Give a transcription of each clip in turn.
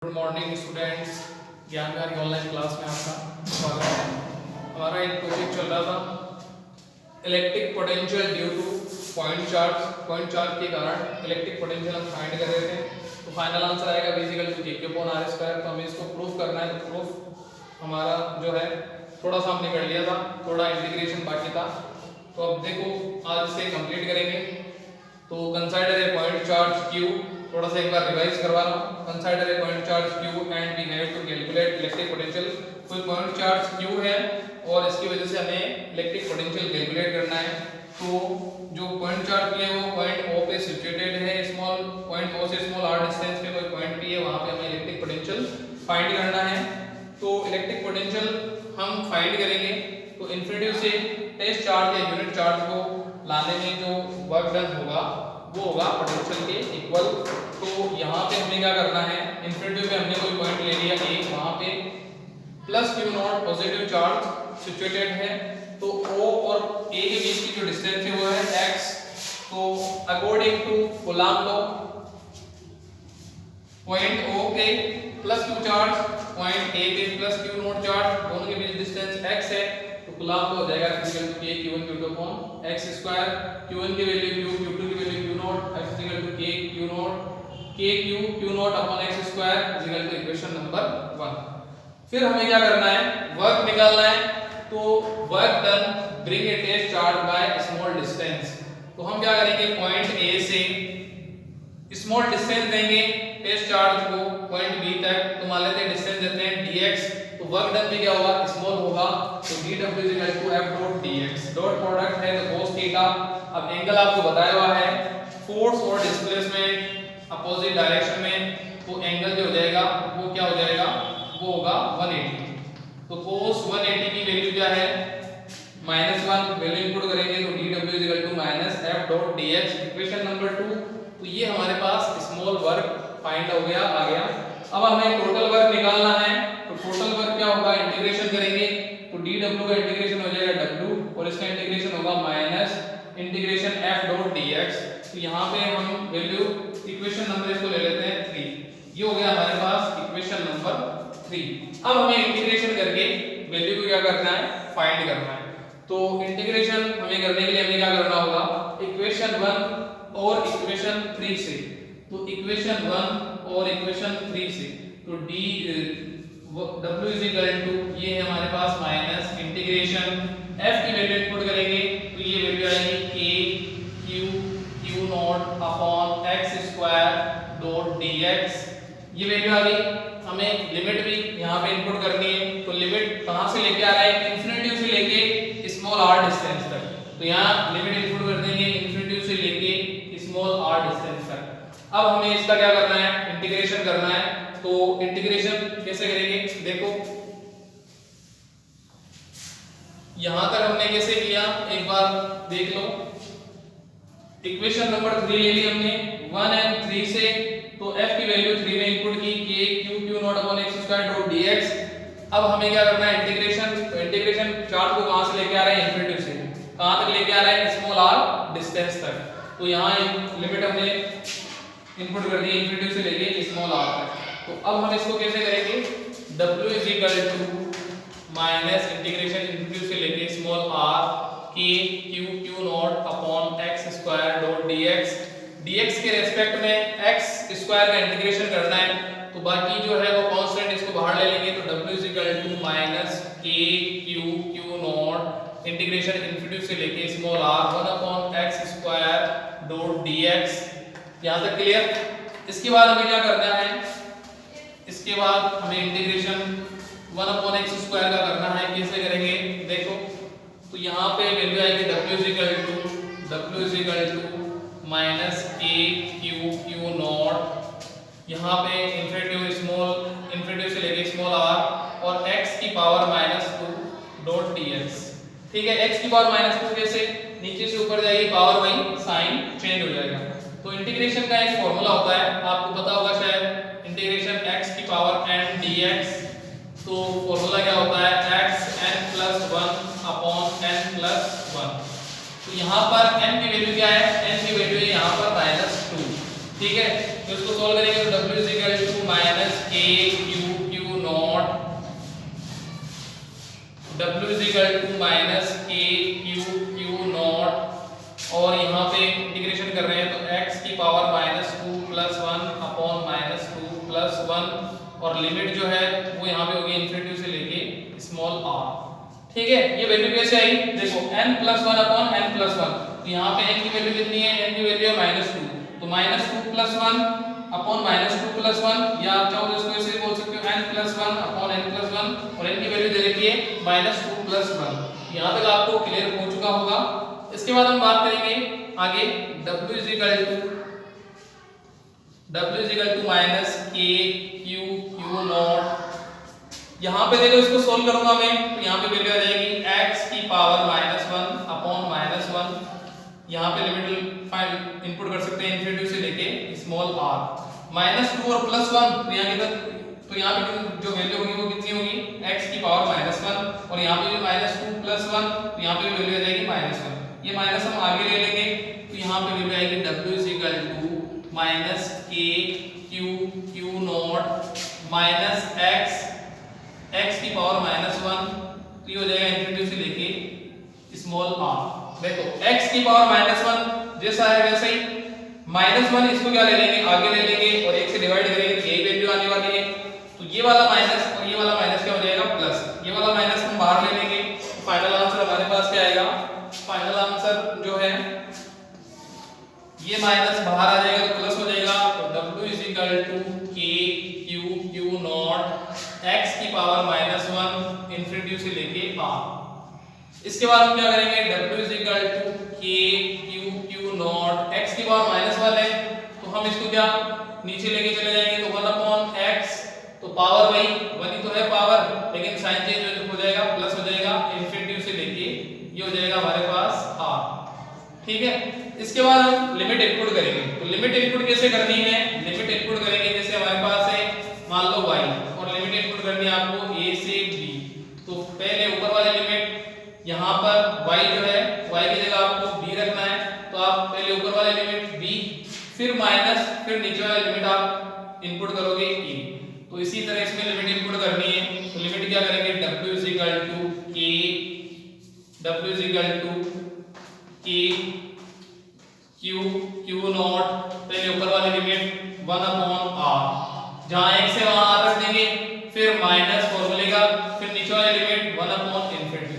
Good morning students, ज्ञान विहार की online class में आपका स्वागत है। हमारा एक टॉपिक चल रहा था electric potential due two point charge के कारण इलेक्ट्रिक पोटेंशियल हम फाइंड कर रहे थे। तो फाइनल आंसर आएगा basically to Q upon R square. तो हमें इसको प्रूफ करना है। तो प्रूफ हमारा जो है थोड़ा सा हमने कर लिया था, थोड़ा इंटीग्रेशन बाकी था। तो अब देखो आज से कंप्लीट करेंगे। तो consider a point charge Q, थोड़ा सा एक बार रिवाइज करवा रहा हूँ। Consider a point charge Q and we have to calculate electric potential. कोई पॉइंट चार्ज Q है और इसकी वजह से हमें इलेक्ट्रिक पोटेंशियल कैलकुलेट करना है। तो जो पॉइंट चार्ज P है वो पॉइंट O पे सिचुएटेड है। स्मॉल पॉइंट O से स्मॉल r डिस्टेंस पे कोई पॉइंट P है, वहां पे हमें इलेक्ट्रिक पोटेंशियल फाइंड करना है। तो इलेक्ट्रिक पोटेंशियल हम फाइंड करेंगे तो इन्फिनिटी से टेस्ट चार्ज या यूनिट चार्ज को लाने में जो वर्क डन होगा वो होगा पोटेंशियल के इक्वल। तो यहाँ पे हमें क्या करना है, इन्फिनिटी पे हमने कोई पॉइंट ले लिया A, वहाँ पे plus Q not positive charge situated है। तो O और A के बीच की जो डिस्टेंस है वो है x। तो according to Coulomb law point O पे plus Q charge, point A पे प्लस Q नॉट चार्ज, दोनों के बीच डिस्टेंस x है। तो कूलम्ब लॉ हो जाएगा equal to K Q1 Q2 upon x square. Q1 की वैल्यू Q, Q2 की value Q naught, x equal to K Q naught, K Q naught upon x square equal to equation number 1। फिर हमें क्या करना है, work निकालना है। तो work done bring a test charge by small distance. तो हम क्या करेंगे, पॉइंट A से स्मॉल डिस्टेंस देंगे टेस्ट चार्ज को पॉइंट B तक। तो मान लेते हैं डिस्टेंस देते हैं dx। तो वर्क डन भी क्या होगा, स्मॉल होगा। तो dw equal to f dot dx। Dot product है तो cos थीटा। अब एंगल आपको बताया हुआ है, फोर्स और डिस्प्लेसमेंट अपोजिट डायरेक्शन में, तो एंगल जो हो जाएगा वो क्या हो जाएगा, वो होगा 180। तो cos 180 की वैल्यू क्या है, -1 वैल्यू इंक्लूड करेंगे तो dw equal to -f dot dx equation number 2। तो ये हमारे पास स्मॉल वर्क फाइंड हो गया, आ गया। अब हमें टोटल वर्क निकालना है। तो टोटल वर्क क्या होगा, इंटीग्रेशन करेंगे तो dw का इंटीग्रेशन हो जाएगा w और इसका इंटीग्रेशन होगा minus integration f dot dx। तो यहाँ पे हम वैल्यू इक्वेशन नंबर इसको ले लेते हैं 3। ये हो गया हमारे पास इक्वेशन नंबर 3। अब हमें इंटीग्रेशन करके वैल्यू को क्या करना है, फाइंड करना है। तो इंटीग्रेशन हमें करने के लिए हमें क्या करना होगा, इक्वेशन 1 और इक्वेशन 3 से। तो इक्वेशन 1 और इक्वेशन 3 से तो w इज इक्वल टू, ये है हमारे पास माइनस इंटीग्रेशन f की वैल्यू इनपुट करेंगे तो ये वैल्यू आएगी k q naught upon x square dot dx। ये वैल्यू आ गई। हमें लिमिट भी यहाँ पे इनपुट करनी है। तो लिमिट कहाँ से लेके आ रहा है, इन्फिनिटी से लेके स्मॉल r डिस्टेंस तक। तो यहाँ लिमिट इनपुट कर देंगे इन्फिनिटी से लेके स्मॉल r डिस्टेंस तक। अब हमें इसका क्या करना है, इंटीग्रेशन करना है। तो इंटीग्रेशन कैसे करेंगे, देखो यहां तक हमने कैसे किया एक बार देख लो। इक्वेशन नंबर 3 ले ली हमने 1 एंड 3 से। तो f की वैल्यू 3 में इंपुट की k q naught upon x square dot dx। अब हमें क्या करना है, इंटीग्रेशन। तो इंटीग्रेशन चार्ज को कहां से लेके आ रहे हैं, इन्फिनिटी से कहां तक लेके आ रहा है, स्मॉल r डिस्टेंस तक। तो यहां लिमिट हमने इनपुट कर दी इन्फिनिटी से लेके स्मॉल r तक। तो अब हम इसको कैसे करेंगे, w is equal to minus integration infinity से लेके small r k q naught upon x square dot dx। dx के रेस्पेक्ट में x स्क्वायर का इंटीग्रेशन करना है। तो बाकी जो है वो कांस्टेंट, इसको बाहर ले लेंगे। तो w is equal to minus k q naught integration infinity से लेके small r 1 upon x square dot dx। यहां तक क्लियर। इसके बाद हमें क्या करना है, इसके बाद हमें इंटीग्रेशन 1 अपॉन x स्क्वायर का करना है। कैसे करेंगे देखो, तो यहाँ पे वैल्यू आएगी w is equal to minus k q naught, यहाँ पे इन्फिनिटी से लेके स्मॉल r और x की पावर -2 डॉट dx। ठीक है, x की पावर -2 कैसे, नीचे से ऊपर जाएगी पावर, वही साइन चेंज हो जाएगा। तो इंटीग्रेशन का एक फॉर्मूला होता है, आपको पता होगा शायद, इंटीग्रेशन x की पावर n dx। तो फॉर्मूला क्या होता है, x n+1 अपॉन n+1। तो यहाँ पर n की वैल्यू क्या है, n की वैल्यू है यहाँ पर -2। ठीक है, तो इसको सॉल्व करेंगे तो w is equal to minus k equal to minus K Q Q naught, और यहाँ पे इंटीग्रेशन कर रहे हैं तो x की पावर -2 + 1 अपॉन -2 + 1, और लिमिट जो है वो यहाँ पे होगी इन्फिनिटी से लेके स्मॉल r। ठीक है, ये वैल्यू कैसे आई, देखो n + 1 अपॉन n + 1, तो यहाँ पे n की वैल्यू कितनी है, n की वैल्यू है -2, तो -2 + 1 अपॉन -2 + 1, या आप चाहो तो इसको ऐसे बोल सकते हो n + 1 अपॉन n + 1, और n की वैल्यू दे रखी है -2 + 1। यहाँ तक आपको क्लियर हो चुका होगा। इसके बाद हम बात करेंगे आगे w = minus K Q Q not. यहाँ पे देखो इसको सोल्व करूंगा मैं, तो यहाँ पे वैल्यू आ जाएगी x की पावर -1 अपॉन -1, यहाँ पे लिमिट फाइंड इनपुट कर सकते हैं इन्फिनिटी से लेके स्मॉल r, -2 और +1, तो यहाँ पे जो वैल्यू होगी वो कितनी होगी, x की पावर -1, और यहाँ पे भी -2 + 1, तो यहाँ पे वैल्यू आ जाएगी -1, ये माइनस हम आगे ले लेंगे, तो यहाँ पे वैल्यू आएगी w = minus K Q Q not minus x की पावर -1, तो ये हो जाएगा इन्फिनिटी से लेके स्मॉल r। देखो x की पावर -1 जैसा है वैसे ही -1, इसको क्या ले लेंगे, आगे ले लेंगे और 1 से डिवाइड करेंगे, यही वैल्यू आने वाली है, तो ये वाला माइनस और ये वाला माइनस क्या हो जाएगा प्लस, ये वाला माइनस हम बाहर ले लेंगे, फाइनल आंसर हमारे पास क्या आएगा, फाइनल आंसर जो है ये माइनस बाहर आ जाएगा तो प्लस हो जाएगा, तो w = के क्यू क्यू नॉट x की पावर -1 इन्फिनिटी से लेके r। इसके बाद हम क्या करेंगे, w = के क्यू क्यू नॉट x की पावर -1 है, तो हम इसको क्या नीचे लेके चले जाएंगे, तो 1 अपॉन x, तो पावर वही 1 ही तो है पावर, लेकिन साइन चेंज हो जाएगा, प्लस हो जाएगा इन्फिनिटी से लेके ये हो जाएगा हमारे पास r। ठीक है, इसके बाद हम लिमिट इनपुट करेंगे, तो लिमिट इनपुट कैसे करनी है, लिमिट इनपुट करेंगे जैसे हमारे पास है मान लो y, और लिमिट इनपुट करनी है आपको a से b, तो पहले ऊपर वाली लिमिट यहाँ पर y जो है y की जगह आपको b रखना है, तो आप पहले ऊपर वाली लिमिट b, फिर माइनस, फिर नीचे वाली लिमिट आप इनपुट करोगे a, तो इसी तरह इसमें लिमिट इनपुट करनी है, तो लिमिट क्या करेंगे, w = के क्यू क्यू नॉट, पहले ऊपर वाली लिमिट 1 अपॉन r, जहां x से वहां r रख देंगे, फिर माइनस फॉर्मूले का, फिर नीचे वाली लिमिट 1 अपॉन इन्फिनिटी,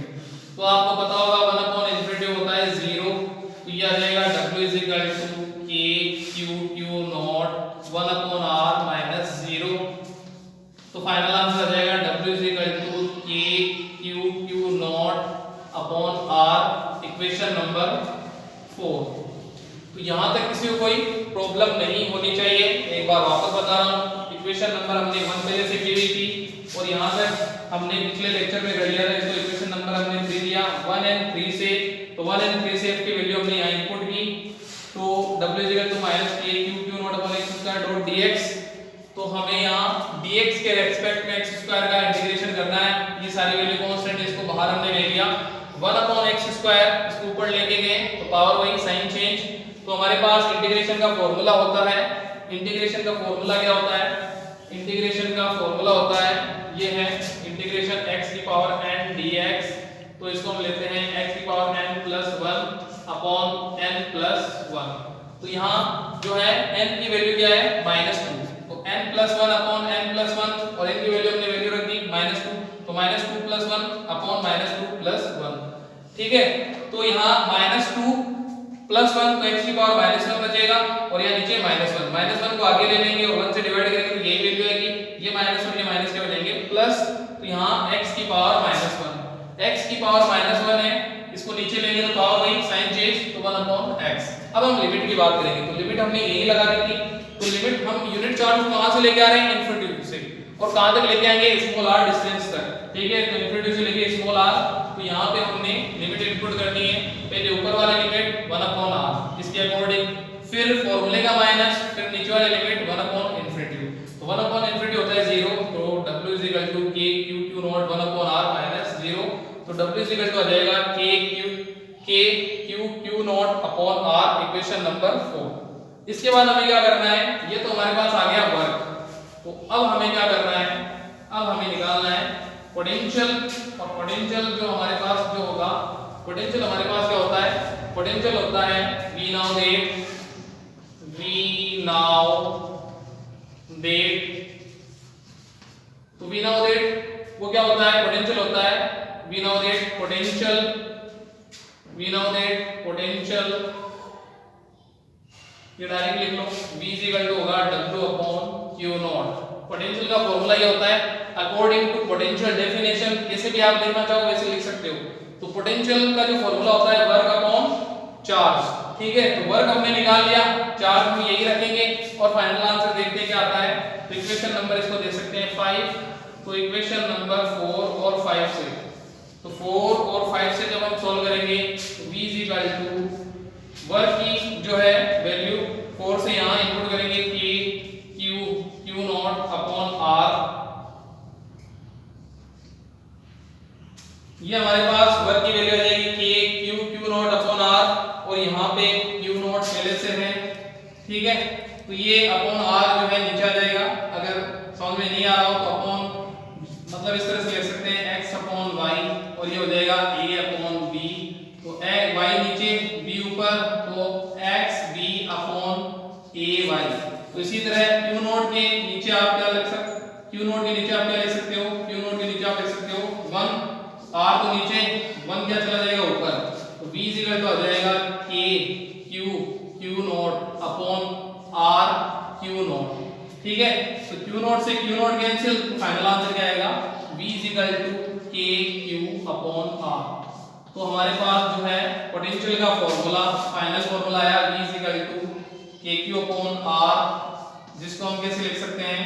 तो आपको पता होगा 1 अपॉन इन्फिनिटी होता है 0, तो ये आ जाएगा w = के Q Q not 1 upon r minus 0, तो फाइनल आंसर आ जाएगा w = के Q Q not upon r, equation number 4। तो यहाँ तक किसी को कोई प्रॉब्लम नहीं होनी चाहिए, एक बार वापस बता रहा हूँ, इक्वेशन नंबर हमने 1 पहले से की हुई थी, और यहाँ तक हमने पिछले लेक्चर में कर लिया था, इसको इक्वेशन नंबर हमने 3 दिया 1 and 3 से, तो 1 and 3 से f की वैल्यू हमने यहाँ इनपुट की, तो w = -k q q naught upon x² dx, तो हमें यहाँ dx के रेस्पेक्ट में x² का इंटीग्रेशन करना है, ये सारी वैल्यू कांस्टेंट है, इसको बाहर हमने ले लिया, 1 अपॉन x², इसको ऊपर लेके गए तो पावर वही साइन चेंज, तो हमारे पास इंटीग्रेशन का फॉर्मूला होता है, इंटीग्रेशन का फॉर्मूला क्या होता है, इंटीग्रेशन का फॉर्मूला होता है ये है इंटीग्रेशन x की पावर n dx, तो इसको हम लेते हैं x की पावर n + 1 अपॉन n + 1, तो यहाँ जो है n की वैल्यू क्या है -2, तो n + 1 अपॉन n + 1, और n की वैल्यू हमने वैल्यू रख दी -2, तो -2 + 1 अपॉन -2 + 1, ठीक है, तो यहाँ -2 + 1, तो x की पावर -1 बचेगा, और यहाँ नीचे -1 को आगे ले लेंगे और 1 से डिवाइड करेंगे, तो यही वैल्यू आएगी, ये माइनस और ये माइनस क्या हो जाएंगे प्लस, तो यहाँ x की पावर -1, x की पावर -1 है, इसको नीचे लेंगे तो पावर वही साइन चेंज, तो 1 अपॉन x। अब हम लिमिट की बात करेंगे, तो लिमिट हमने यही लगा दी थी, तो लिमिट हम यूनिट चार्ज को कहां से लेके आ रहे हैं, इन्फिनिटी से, और कहां तक लेके आएंगे, स्मॉल r डिस्टेंस तक, ठीक है, तो इन्फिनिटी से लेके स्मॉल r, तो यहाँ पे हमने लिमिट इनपुट करनी है, पहले ऊपर वाली लिमिट 1 अपॉन r इसके अकॉर्डिंग, फिर फॉर्मूले का माइनस, फिर नीचे वाली लिमिट 1 अपॉन इन्फिनिटी, तो 1 अपॉन इन्फिनिटी होता है 0, तो w = k q q not 1 upon r minus 0, तो w = आ जाएगा k q q naught upon r, equation number 4। इसके बाद हमें क्या करना है, ये तो हमारे पास आ गया वर्क, तो अब हमें क्या करना है, अब हमें निकालना है पोटेंशियल, और पोटेंशियल जो हमारे पास जो होगा, पोटेंशियल हमारे पास क्या होता है, पोटेंशियल होता है V now that तो V now that वो क्या होता है, पोटेंशियल होता है V now that पोटेंशियल ये डायरेक्ट लिख लो, V is equal to होगा W upon Q not. Potential का फॉर्मूला ये होता है अकॉर्डिंग टू पोटेंशियल डेफिनेशन, जैसे भी आप लिखना चाहो वैसे लिख सकते हो। तो पोटेंशियल का जो फॉर्मूला होता है वर्क अपॉन चार्ज, ठीक है। तो वर्क हमने निकाल लिया, चार्ज में यही रखेंगे और फाइनल आंसर देखते हैं क्या आता है। तो इक्वेशन नंबर इसको दे सकते हैं 5, तो इक्वेशन नंबर 4 और 5 से, तो 4 और 5 से जब हम सॉल्व करेंगे तो V is equal to work की जो है वैल्यू 4 से यहां इनपुट करेंगे K Q naught upon R, ये हमारे पास वर्क की वैल्यू आ जाएगी K Q naught upon R, और यहाँ पे Q नॉट पहले से है, ठीक है। तो ये अपॉन R जो है नीचे आ जाएगा, अगर समझ में नहीं आ रहा हो तो अपॉन मतलब इस तरह से लिख सकते हैं x अपॉन y, और ये हो जाएगा a अपॉन b, तो y नीचे b ऊपर, तो x b upon a y। तो इसी तरह q नॉट के नीचे आप क्या लिख सकते हो, q नॉट के नीचे आप क्या लिख सकते हो, q नॉट के नीचे आप लिख सकते हो 1, r तो नीचे 1 क्या चला जाएगा ऊपर, तो v इज इक्वल टू आ जाएगा k q naught upon r q naught, ठीक है। तो q नॉट से q नॉट कैंसिल, तो फाइनल आंसर क्या आएगा v is equal to k q upon r। तो हमारे पास जो है पोटेंशियल का फॉर्मूला, फाइनल फॉर्मूला आया v is equal to k q upon r, जिसको हम कैसे लिख सकते हैं,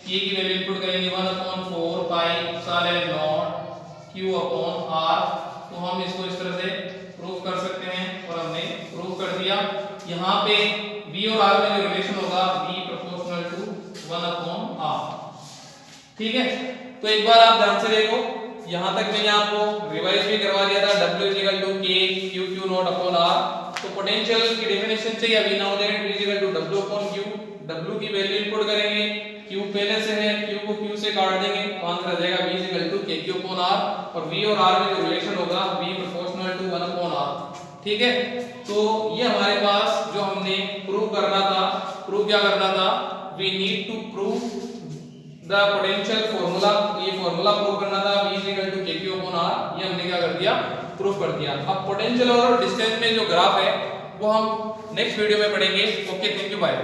k की वैल्यू इनपुट करेंगे 1 upon 4 pi epsilon not q upon r। तो हम इसको इस तरह से प्रूव कर सकते हैं, और हमने प्रूव कर दिया। यहाँ पे v और r में जो रिलेशन होगा v proportional to 1 upon r, ठीक है। तो एक बार आप ध्यान से देखो, यहाँ तक मैंने आपको रिवाइज भी करवा दिया था, W is equal to K Q naught upon R। तो पोटेंशियल की डेफिनेशन से या V now that V is equal to W upon Q, W की वैल्यू इनपुट करेंगे, Q पहले से है, Q को Q से काट देंगे, तो आंसर आ जाएगा V is equal to K Q upon R, और V और R में जो रिलेशन होगा V proportional to 1 upon R, ठीक है। तो ये हमारे पास जो हमने प्रूव करना था, प्रूव क्या करना था, we need to prove the potential formula, ये फॉर्मूला प्रूव करना था V is equal to K Q upon R, ये हमने क्या कर दिया, प्रूव कर दिया। अब पोटेंशियल और डिस्टेंस में जो ग्राफ है वो हम नेक्स्ट वीडियो में पढ़ेंगे। Okay, thank you, bye.